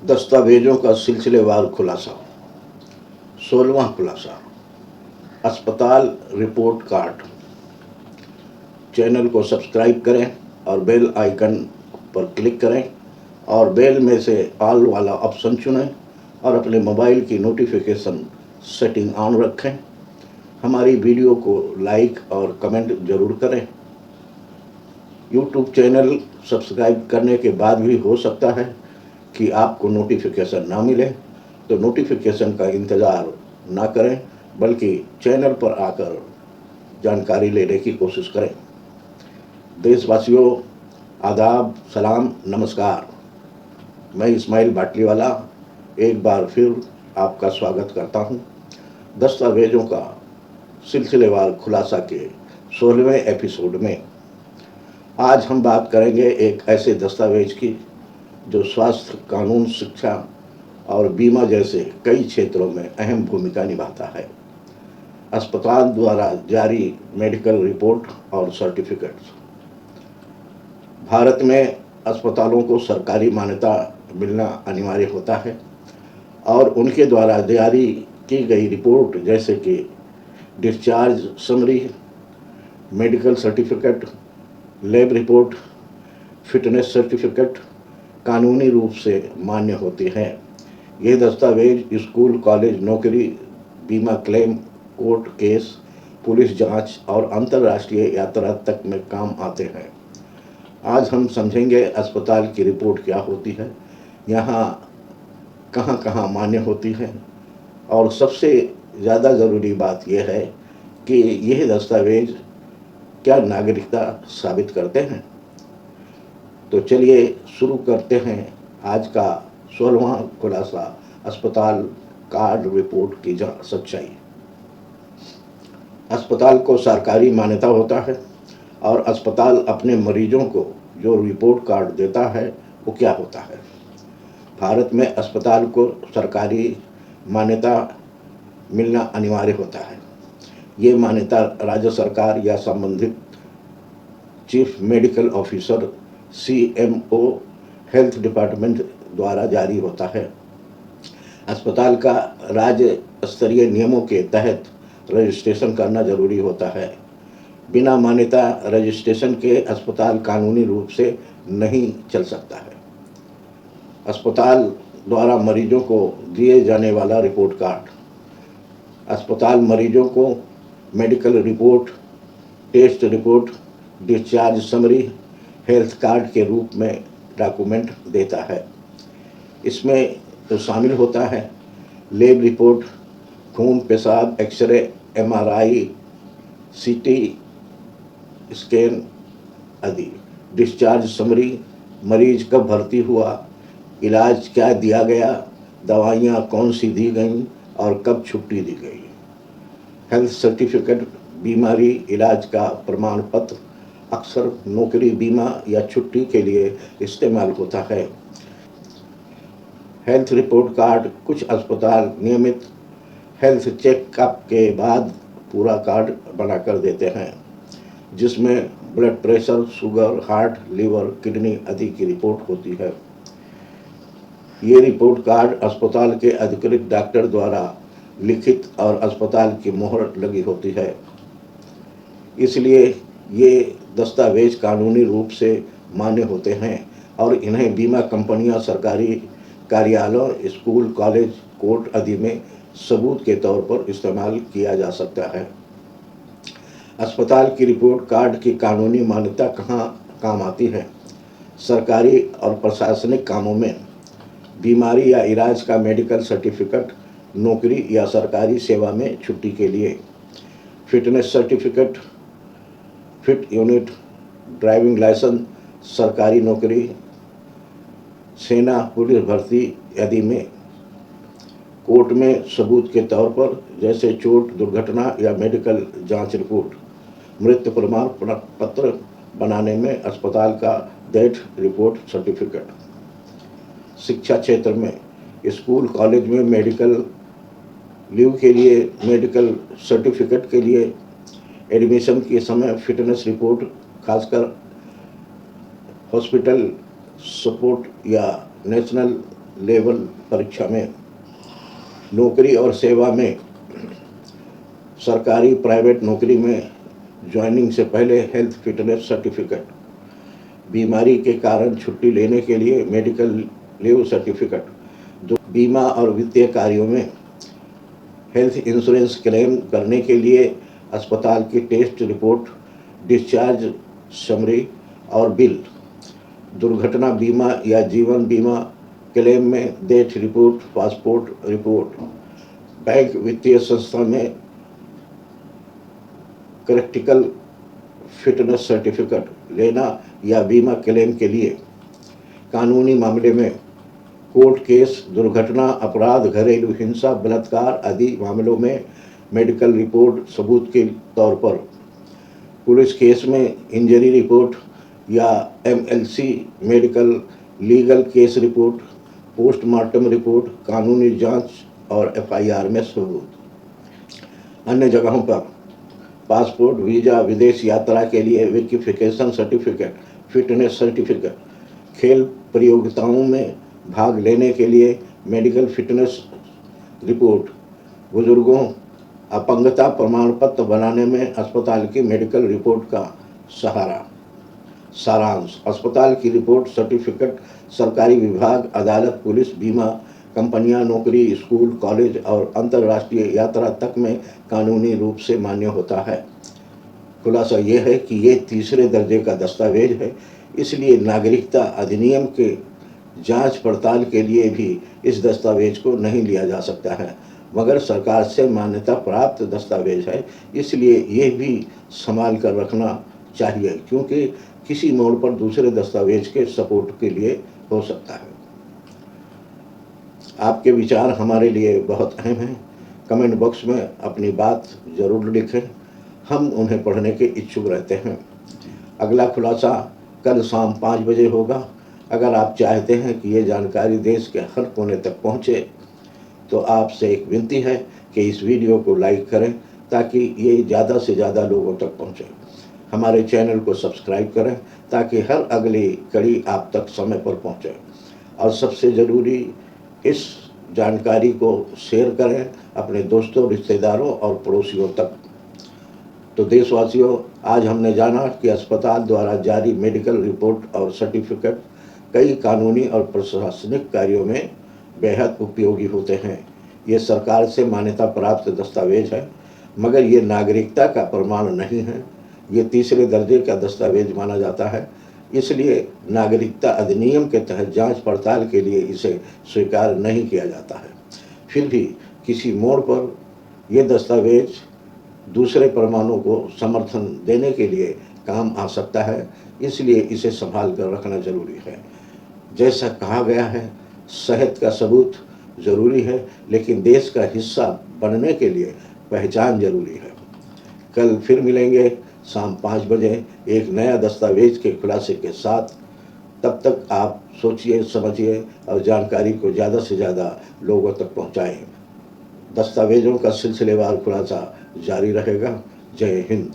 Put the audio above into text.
दस्तावेजों का सिलसिलेवार खुलासा। 16वां खुलासा। अस्पताल रिपोर्ट कार्ड। चैनल को सब्सक्राइब करें और बेल आइकन पर क्लिक करें और बेल में से ऑल वाला ऑप्शन चुनें और अपने मोबाइल की नोटिफिकेशन सेटिंग ऑन रखें। हमारी वीडियो को लाइक और कमेंट ज़रूर करें। यूट्यूब चैनल सब्सक्राइब करने के बाद भी हो सकता है कि आपको नोटिफिकेशन ना मिले, तो नोटिफिकेशन का इंतज़ार ना करें, बल्कि चैनल पर आकर जानकारी लेने की कोशिश करें। देशवासियों, आदाब, सलाम, नमस्कार। मैं इस्माइल बाटलीवाला एक बार फिर आपका स्वागत करता हूं। दस्तावेजों का सिलसिलेवार खुलासा के 16वें एपिसोड में आज हम बात करेंगे एक ऐसे दस्तावेज की जो स्वास्थ्य, कानून, शिक्षा और बीमा जैसे कई क्षेत्रों में अहम भूमिका निभाता है। अस्पताल द्वारा जारी मेडिकल रिपोर्ट और सर्टिफिकेट्स। भारत में अस्पतालों को सरकारी मान्यता मिलना अनिवार्य होता है और उनके द्वारा जारी की गई रिपोर्ट जैसे कि discharge summary, medical certificate, lab report, fitness certificate कानूनी रूप से मान्य होते हैं। ये दस्तावेज स्कूल, कॉलेज, नौकरी, बीमा क्लेम, कोर्ट केस, पुलिस जांच और अंतर्राष्ट्रीय यात्रा तक में काम आते हैं। आज हम समझेंगे अस्पताल की रिपोर्ट क्या होती है, यहाँ कहाँ कहाँ मान्य होती है, और सबसे ज़्यादा ज़रूरी बात यह है कि यह दस्तावेज क्या नागरिकता साबित करते हैं। तो चलिए शुरू करते हैं आज का 16वां खुलासा, अस्पताल कार्ड रिपोर्ट की सच्चाई। अस्पताल को सरकारी मान्यता होता है और अस्पताल अपने मरीजों को जो रिपोर्ट कार्ड देता है वो क्या होता है। भारत में अस्पताल को सरकारी मान्यता मिलना अनिवार्य होता है। ये मान्यता राज्य सरकार या संबंधित chief medical officer CMO health department द्वारा जारी होता है। अस्पताल का राज्य स्तरीय नियमों के तहत रजिस्ट्रेशन करना जरूरी होता है। बिना मान्यता रजिस्ट्रेशन के अस्पताल कानूनी रूप से नहीं चल सकता है। अस्पताल द्वारा मरीजों को दिए जाने वाला रिपोर्ट कार्ड। अस्पताल मरीजों को medical report, test report, discharge summary, health card के रूप में डॉक्यूमेंट देता है। इसमें तो शामिल होता है लैब रिपोर्ट, खून, पेशाब, एक्सरे, MRI, CT स्कैन आदि। डिस्चार्ज समरी, मरीज कब भर्ती हुआ, इलाज क्या दिया गया, दवाइयाँ कौन सी दी गईं और कब छुट्टी दी गई। हेल्थ सर्टिफिकेट, बीमारी इलाज का प्रमाण पत्र, अक्सर नौकरी, बीमा या छुट्टी के लिए इस्तेमाल होता है। Health report card. कुछ अस्पताल नियमित हेल्थ चेकअप के बाद पूरा कार्ड बनाकर देते हैं, जिसमें blood pressure, sugar, heart, liver, kidney आदि की रिपोर्ट होती है। ये रिपोर्ट कार्ड अस्पताल के अधिकृत डॉक्टर द्वारा लिखित और अस्पताल की मोहर लगी होती है। इसलिए ये दस्तावेज कानूनी रूप से मान्य होते हैं और इन्हें बीमा कंपनियां, सरकारी कार्यालयों, स्कूल, कॉलेज, कोर्ट आदि में सबूत के तौर पर इस्तेमाल किया जा सकता है। अस्पताल की रिपोर्ट कार्ड की कानूनी मान्यता कहाँ काम आती है। सरकारी और प्रशासनिक कामों में, बीमारी या इलाज का मेडिकल सर्टिफिकेट, नौकरी या सरकारी सेवा में छुट्टी के लिए, fitness certificate, fit unit, driving licence, सरकारी नौकरी, सेना, पुलिस भर्ती आदि में, कोर्ट में सबूत के तौर पर जैसे चोट, दुर्घटना या मेडिकल जांच रिपोर्ट, मृत्यु प्रमाण पत्र बनाने में अस्पताल का डेथ रिपोर्ट सर्टिफिकेट। शिक्षा क्षेत्र में, स्कूल, कॉलेज में मेडिकल लीव के लिए, मेडिकल सर्टिफिकेट के लिए, एडमिशन के समय फिटनेस रिपोर्ट, खासकर हॉस्पिटल सपोर्ट या नेशनल लेवल परीक्षा में नौकरी और सेवा में सरकारी प्राइवेट नौकरी में ज्वाइनिंग से पहले हेल्थ फिटनेस सर्टिफिकेट, बीमारी के कारण छुट्टी लेने के लिए मेडिकल लीव सर्टिफिकेट, बीमा और वित्तीय कार्यों में हेल्थ इंश्योरेंस क्लेम करने के लिए अस्पताल की टेस्ट रिपोर्ट, डिस्चार्ज समरी और बिल, दुर्घटना बीमा या जीवन बीमा क्लेम में death report, passport report, bank वित्तीय संस्था में क्रिटिकल फिटनेस सर्टिफिकेट लेना या बीमा क्लेम के लिए, कानूनी मामले में कोर्ट केस, दुर्घटना, अपराध, घरेलू हिंसा, बलात्कार आदि मामलों में मेडिकल रिपोर्ट सबूत के तौर पर, पुलिस केस में इंजरी रिपोर्ट या MLC medical legal case report, postmortem report, कानूनी जांच और एफआईआर में सबूत। अन्य जगहों पर पासपोर्ट, वीज़ा, विदेश यात्रा के लिए वेरिफिकेशन सर्टिफिकेट, फिटनेस सर्टिफिकेट, खेल प्रतियोगिताओं में भाग लेने के लिए मेडिकल फिटनेस रिपोर्ट, बुजुर्गों अपंगता प्रमाण पत्र बनाने में अस्पताल की मेडिकल रिपोर्ट का सारांश, अस्पताल की रिपोर्ट सर्टिफिकेट सरकारी विभाग, अदालत, पुलिस, बीमा कंपनियां, नौकरी, स्कूल, कॉलेज और अंतर्राष्ट्रीय यात्रा तक में कानूनी रूप से मान्य होता है। खुलासा ये है कि ये तीसरे दर्जे का दस्तावेज है, इसलिए नागरिकता अधिनियम के जांच पड़ताल के लिए भी इस दस्तावेज को नहीं लिया जा सकता है, मगर सरकार से मान्यता प्राप्त दस्तावेज है, इसलिए ये भी संभाल कर रखना चाहिए, क्योंकि किसी मोड़ पर दूसरे दस्तावेज के सपोर्ट के लिए हो सकता है। आपके विचार हमारे लिए बहुत अहम हैं। कमेंट बॉक्स में अपनी बात ज़रूर लिखें, हम उन्हें पढ़ने के इच्छुक रहते हैं। अगला खुलासा कल शाम 5 बजे होगा। अगर आप चाहते हैं कि ये जानकारी देश के हर कोने तक पहुँचे तो आपसे एक विनती है कि इस वीडियो को लाइक करें ताकि ये ज़्यादा से ज़्यादा लोगों तक पहुँचे। हमारे चैनल को सब्सक्राइब करें ताकि हर अगली कड़ी आप तक समय पर पहुँचे, और सबसे ज़रूरी इस जानकारी को शेयर करें अपने दोस्तों, रिश्तेदारों और पड़ोसियों तक। तो देशवासियों, आज हमने जाना कि अस्पताल द्वारा जारी मेडिकल रिपोर्ट और सर्टिफिकेट कई कानूनी और प्रशासनिक कार्यों में बेहद उपयोगी होते हैं। ये सरकार से मान्यता प्राप्त दस्तावेज है, मगर ये नागरिकता का प्रमाण नहीं है। ये तीसरे दर्जे का दस्तावेज माना जाता है, इसलिए नागरिकता अधिनियम के तहत जांच पड़ताल के लिए इसे स्वीकार नहीं किया जाता है। फिर भी किसी मोड़ पर यह दस्तावेज दूसरे प्रमाणों को समर्थन देने के लिए काम आ सकता है, इसलिए इसे संभाल कर रखना जरूरी है। जैसा कहा गया है, सेहत का सबूत ज़रूरी है, लेकिन देश का हिस्सा बनने के लिए पहचान जरूरी है। कल फिर मिलेंगे शाम 5 बजे एक नया दस्तावेज के खुलासे के साथ। तब तक आप सोचिए, समझिए और जानकारी को ज़्यादा से ज़्यादा लोगों तक पहुँचाएँ। दस्तावेज़ों का सिलसिलेवार खुलासा जारी रहेगा। जय हिंद।